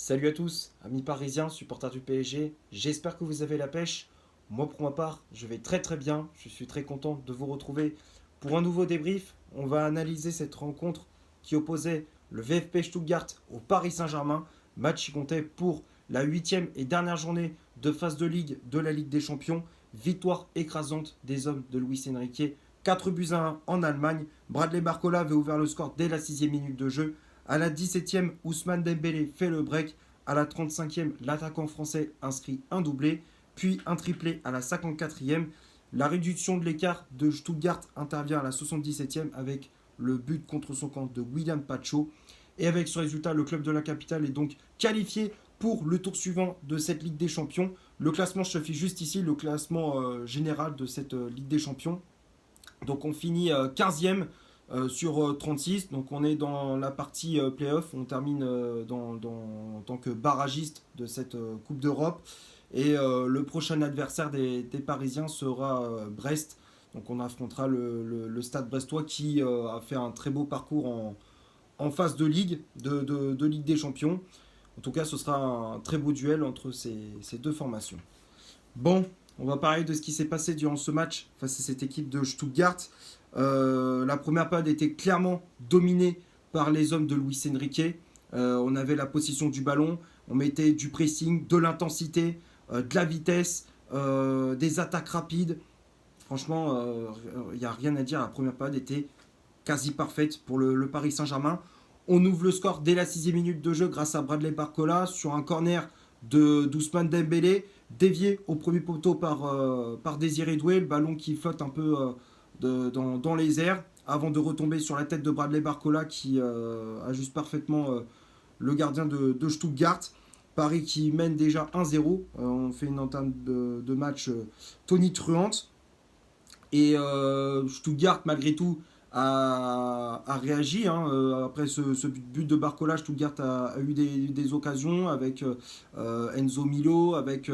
Salut à tous, amis parisiens, supporters du PSG, j'espère que vous avez la pêche. Moi pour ma part, je vais très très bien, je suis très content de vous retrouver pour un nouveau débrief. On va analyser cette rencontre qui opposait le VfB Stuttgart au Paris Saint-Germain, match qui comptait pour la huitième et dernière journée de phase de ligue de la Ligue des Champions. Victoire écrasante des hommes de Luis Enrique, 4 buts à 1 en Allemagne. Bradley Barcola avait ouvert le score dès la sixième minute de jeu. À la 17e, Ousmane Dembélé fait le break. À la 35e, l'attaquant français inscrit un doublé, puis un triplé à la 54e. La réduction de l'écart de Stuttgart intervient à la 77e avec le but contre son camp de William Pacho. Et avec ce résultat, le club de la capitale est donc qualifié pour le tour suivant de cette Ligue des Champions. Le classement se fait juste ici, le classement général de cette Ligue des Champions. Donc on finit 15e sur 36. Donc on est dans la partie playoff. On termine en tant que barragiste de cette Coupe d'Europe. Et le prochain adversaire des Parisiens sera Brest. Donc on affrontera le Stade Brestois qui a fait un très beau parcours en phase de Ligue, de Ligue des Champions. En tout cas, ce sera un très beau duel entre ces deux formations. Bon, on va parler de ce qui s'est passé durant ce match face à cette équipe de Stuttgart. La première période était clairement dominée par les hommes de Luis Enrique. On avait la possession du ballon, on mettait du pressing, de l'intensité, de la vitesse, des attaques rapides. Franchement, il n'y a rien à dire. La première période était quasi parfaite pour le Paris Saint-Germain. On ouvre le score dès la sixième minute de jeu grâce à Bradley Barcola sur un corner d'Ousmane Dembélé, dévié au premier poteau par Désiré Doué, le ballon qui flotte un peu dans les airs, avant de retomber sur la tête de Bradley Barcola qui ajuste parfaitement le gardien de Stuttgart. Paris qui mène déjà 1-0. On fait une entame de match tonitruante. Et Stuttgart, malgré tout, a réagi. Hein. Après ce but de Barcola, Stuttgart a eu des occasions avec Enzo Milo, avec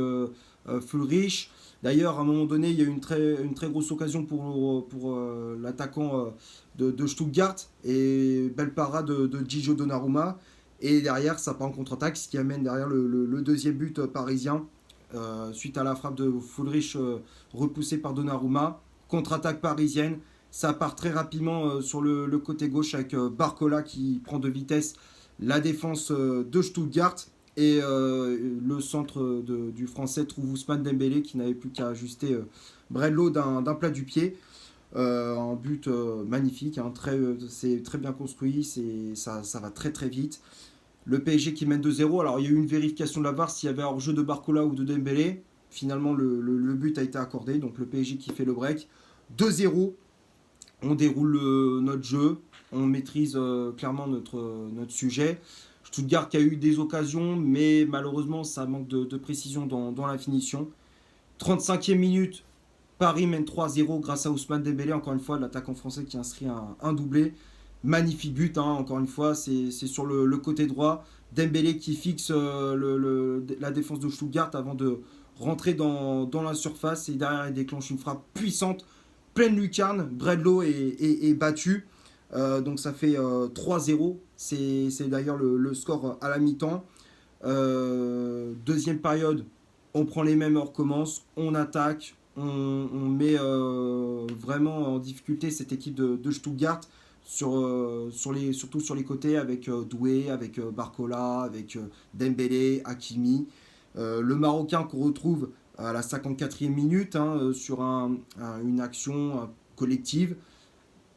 Fulrich. D'ailleurs, à un moment donné, il y a eu une très grosse occasion pour l'attaquant de Stuttgart et belle parade de Gigio Donnarumma. Et derrière, ça part en contre-attaque, ce qui amène derrière le deuxième but parisien suite à la frappe de Fulrich repoussée par Donnarumma. Contre-attaque parisienne, ça part très rapidement sur le côté gauche avec Barcola qui prend de vitesse la défense de Stuttgart. Et le centre du français trouve Ousmane Dembélé qui n'avait plus qu'à ajuster Bredlo d'un plat du pied. Un but magnifique, hein, c'est très bien construit, ça va très très vite. Le PSG qui mène 2-0. Alors il y a eu une vérification de la VAR s'il y avait hors-jeu de Barcola ou de Dembélé. Finalement le but a été accordé, donc le PSG qui fait le break. 2-0, on déroule notre jeu, on maîtrise clairement notre sujet. Stuttgart qui a eu des occasions, mais malheureusement ça manque de précision dans la finition. 35e minute, Paris mène 3-0 grâce à Ousmane Dembélé, encore une fois l'attaquant français qui inscrit un doublé. Magnifique but, hein, encore une fois, c'est sur le côté droit. Dembélé qui fixe la défense de Stuttgart avant de rentrer dans la surface et derrière il déclenche une frappe puissante, pleine lucarne. Bredlo est battu. Donc ça fait 3-0. C'est d'ailleurs le score à la mi-temps. Deuxième période, on prend les mêmes, on recommence, on attaque, on met vraiment en difficulté cette équipe de Stuttgart surtout sur les côtés avec Doué, avec Barcola, avec Dembélé, Hakimi. Le Marocain qu'on retrouve à la 54e minute hein, sur une action collective.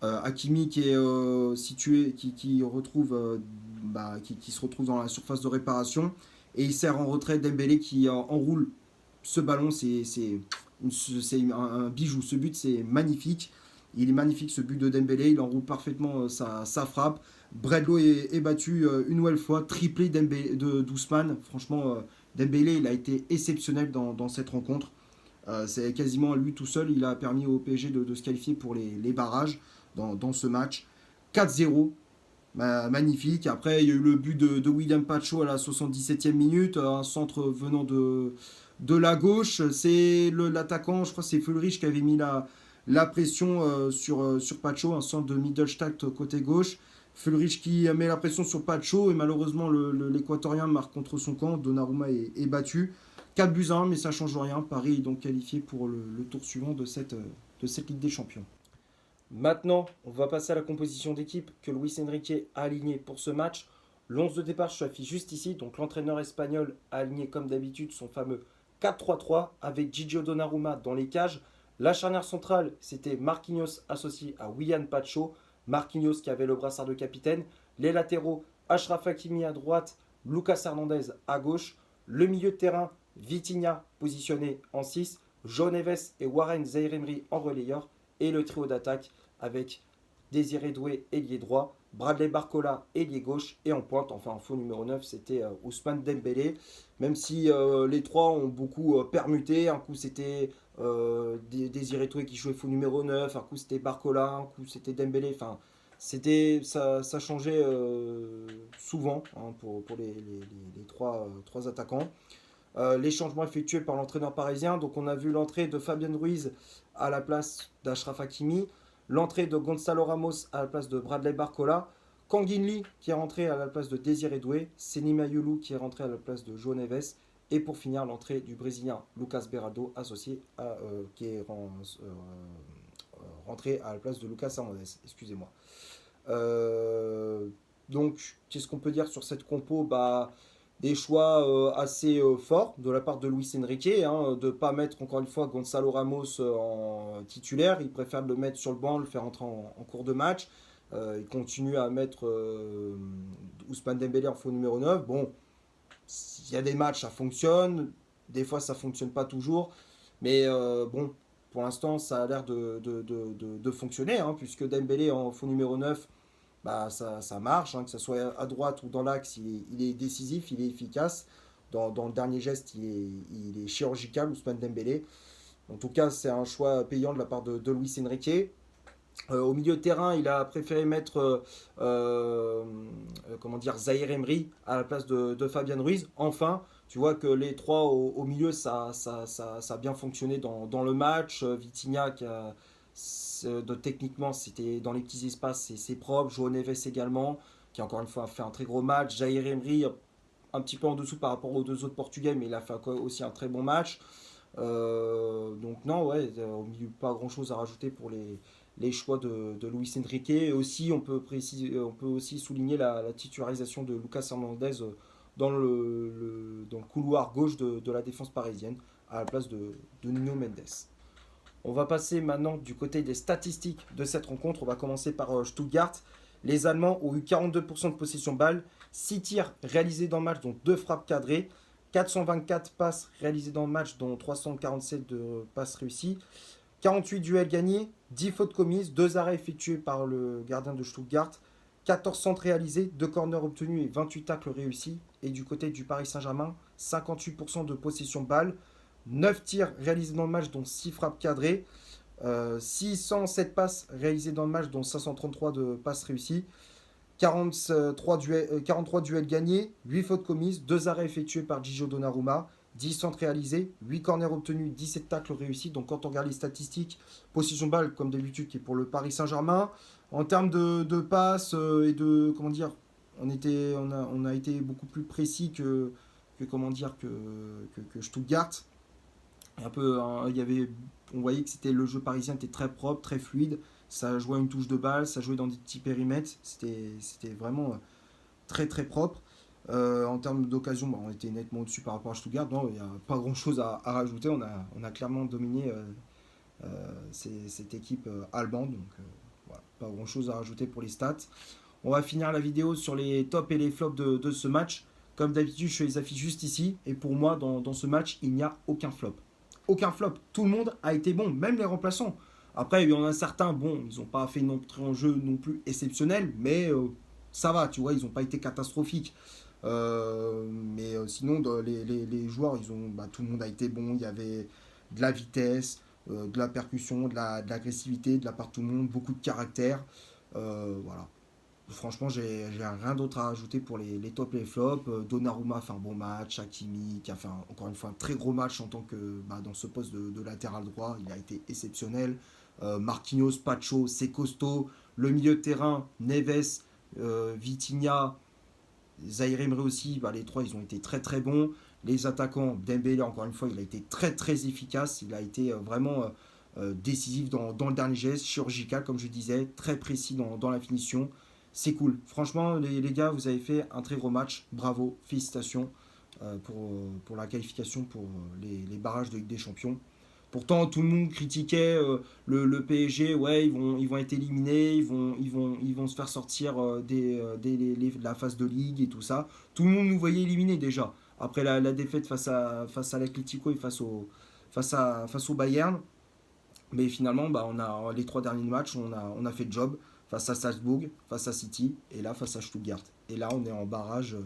Hakimi qui est situé, qui retrouve, qui se retrouve dans la surface de réparation et il sert en retrait Dembélé qui enroule ce ballon. C'est un bijou. Ce but, c'est magnifique. Il est magnifique ce but de Dembélé. Il enroule parfaitement sa frappe. Bredlo est battu une nouvelle fois. Triplé d'Ousmane. Franchement, Dembélé, il a été exceptionnel dans cette rencontre. C'est quasiment lui tout seul. Il a permis au PSG de se qualifier pour les barrages dans ce match. 4-0. Magnifique. Après, il y a eu le but de William Pacho à la 77e minute. Un centre venant de la gauche. C'est l'attaquant, je crois que c'est Fulrich qui avait mis la pression sur Pacho. Un centre de Middlestadt côté gauche. Fulrich qui met la pression sur Pacho et malheureusement l'Équatorien marque contre son camp. Donnarumma est battu. 4 buts à 1, mais ça ne change rien. Paris est donc qualifié pour le tour suivant de cette Ligue des Champions. Maintenant, on va passer à la composition d'équipe que Luis Enrique a alignée pour ce match. L'11 de départ s'affiche juste ici. Donc l'entraîneur espagnol a aligné comme d'habitude son fameux 4-3-3 avec Gigio Donnarumma dans les cages. La charnière centrale, c'était Marquinhos associé à Willian Pacho. Marquinhos qui avait le brassard de capitaine. Les latéraux, Achraf Hakimi à droite, Lucas Hernandez à gauche. Le milieu de terrain, Vitinha positionné en 6. João Neves et Warren Zaïre-Emery en relayeur. Et le trio d'attaque avec Désiré Doué, ailier droit, Bradley Barcola, ailier gauche, et en pointe, enfin en faux numéro 9, c'était Ousmane Dembélé. Même si les trois ont beaucoup permuté, un coup c'était Désiré Doué qui jouait faux numéro 9, un coup c'était Barcola, un coup c'était Dembélé, enfin ça changeait souvent hein, pour les trois attaquants. Les changements effectués par l'entraîneur parisien. Donc on a vu l'entrée de Fabien Ruiz à la place d'Achraf Hakimi, l'entrée de Gonzalo Ramos à la place de Bradley Barcola, Kangin Lee qui est rentré à la place de Désiré Doué, Seny Mayulu qui est rentré à la place de João Neves, et pour finir l'entrée du Brésilien Lucas Beraldo associé à, qui est rentré à la place de Lucas Hernandez. Excusez-moi. Donc qu'est-ce qu'on peut dire sur cette compo? Des choix assez forts de la part de Luis Enrique, hein, de ne pas mettre encore une fois Gonzalo Ramos en titulaire, il préfère le mettre sur le banc, le faire entrer en cours de match. Il continue à mettre Ousmane Dembélé en faux numéro 9. Bon, il y a des matchs, ça fonctionne, des fois ça fonctionne pas toujours, mais bon, pour l'instant ça a l'air de fonctionner, hein, puisque Dembélé en faux numéro 9, ça marche, hein, que ce soit à droite ou dans l'axe, il est décisif, il est efficace. Dans le dernier geste, il est chirurgical, Ousmane Dembélé. En tout cas, c'est un choix payant de la part de Luis Enrique. Au milieu de terrain, il a préféré mettre comment dire, Zaïre Emery à la place de Fabien Ruiz. Enfin, tu vois que les trois au milieu, ça a bien fonctionné dans le match. Vitinha, techniquement, c'était dans les petits espaces, c'est propre. João Neves également, qui encore une fois a fait un très gros match. Zaïre Emery, un petit peu en dessous par rapport aux deux autres Portugais, mais il a fait aussi un très bon match. Donc non, ouais, au milieu, pas grand-chose à rajouter pour les choix de Luis Enrique. Et aussi, on peut aussi souligner la titularisation de Lucas Hernandez dans le couloir gauche de la défense parisienne, à la place de Nuno Mendes. On va passer maintenant du côté des statistiques de cette rencontre. On va commencer par Stuttgart. Les Allemands ont eu 42% de possession balle, 6 tirs réalisés dans le match, dont 2 frappes cadrées, 424 passes réalisées dans le match, dont 347 de passes réussies, 48 duels gagnés, 10 fautes commises, 2 arrêts effectués par le gardien de Stuttgart, 14 centres réalisés, 2 corners obtenus et 28 tacles réussis. Et du côté du Paris Saint-Germain, 58% de possession balle, 9 tirs réalisés dans le match, dont 6 frappes cadrées, 607 passes réalisées dans le match, dont 533 de passes réussies, 43 duels gagnés, 8 fautes commises, 2 arrêts effectués par Gigio Donnarumma, 10 centres réalisés, 8 corners obtenus, 17 tacles réussis. Donc quand on regarde les statistiques, possession balle comme d'habitude qui est pour le Paris Saint-Germain. En termes de passes et de comment dire, on a été beaucoup plus précis comment dire que Stuttgart. Un peu, hein, on voyait que le jeu parisien était très propre, très fluide. Ça jouait à une touche de balle, ça jouait dans des petits périmètres. C'était vraiment très très propre. En termes d'occasion, on était nettement au-dessus par rapport à Stuttgart. Non, il n'y a pas grand-chose à rajouter. On a clairement dominé cette équipe allemande. Donc voilà, pas grand-chose à rajouter pour les stats. On va finir la vidéo sur les tops et les flops de ce match. Comme d'habitude, je les affiche juste ici. Et pour moi, dans ce match, il n'y a aucun flop. Aucun flop. Tout le monde a été bon, même les remplaçants. Après, il y en a certains, bon, ils n'ont pas fait une entrée en jeu non plus exceptionnelle, mais ça va, tu vois, ils n'ont pas été catastrophiques. Mais sinon, les joueurs, tout le monde a été bon. Il y avait de la vitesse, de la percussion, de l'agressivité de la part de tout le monde, beaucoup de caractère. Voilà. Franchement, j'ai rien d'autre à rajouter pour les tops et les flops. Donnarumma a fait un bon match. Hakimi qui a fait encore une fois un très gros match en tant que dans ce poste de latéral droit. Il a été exceptionnel. Marquinhos, Pacho, c'est costaud. Le milieu de terrain, Neves, Vitinha, Zaïre Emery aussi, bah, les trois ils ont été très très bons. Les attaquants, Dembélé encore une fois, il a été très très efficace, il a été vraiment décisif dans le dernier geste, chirurgical comme je disais, très précis dans la finition. C'est cool. Franchement, les gars, vous avez fait un très gros match. Bravo, félicitations pour la qualification pour les barrages de Ligue des Champions. Pourtant, tout le monde critiquait le PSG. Ouais, ils vont être éliminés, ils vont se faire sortir de la phase de Ligue et tout ça. Tout le monde nous voyait éliminés déjà. Après la défaite face à l'Atlético et face au Bayern. Mais finalement, bah, les trois derniers matchs, on a fait le job face à Salzbourg, face à City et là face à Stuttgart. Et là, on est en barrage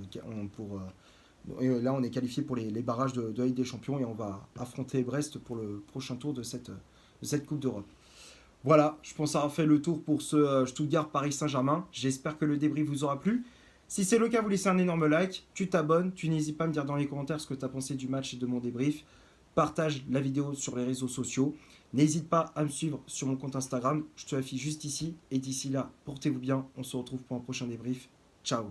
et là, on est qualifié pour les barrages de Ligue des Champions et on va affronter Brest pour le prochain tour de cette Coupe d'Europe. Voilà, je pense avoir fait le tour pour ce Stuttgart-Paris Saint-Germain. J'espère que le débrief vous aura plu. Si c'est le cas, vous laissez un énorme like, tu t'abonnes, tu n'hésites pas à me dire dans les commentaires ce que tu as pensé du match et de mon débrief. Partage la vidéo sur les réseaux sociaux. N'hésite pas à me suivre sur mon compte Instagram, je te l'affiche juste ici. Et d'ici là, portez-vous bien, on se retrouve pour un prochain débrief. Ciao.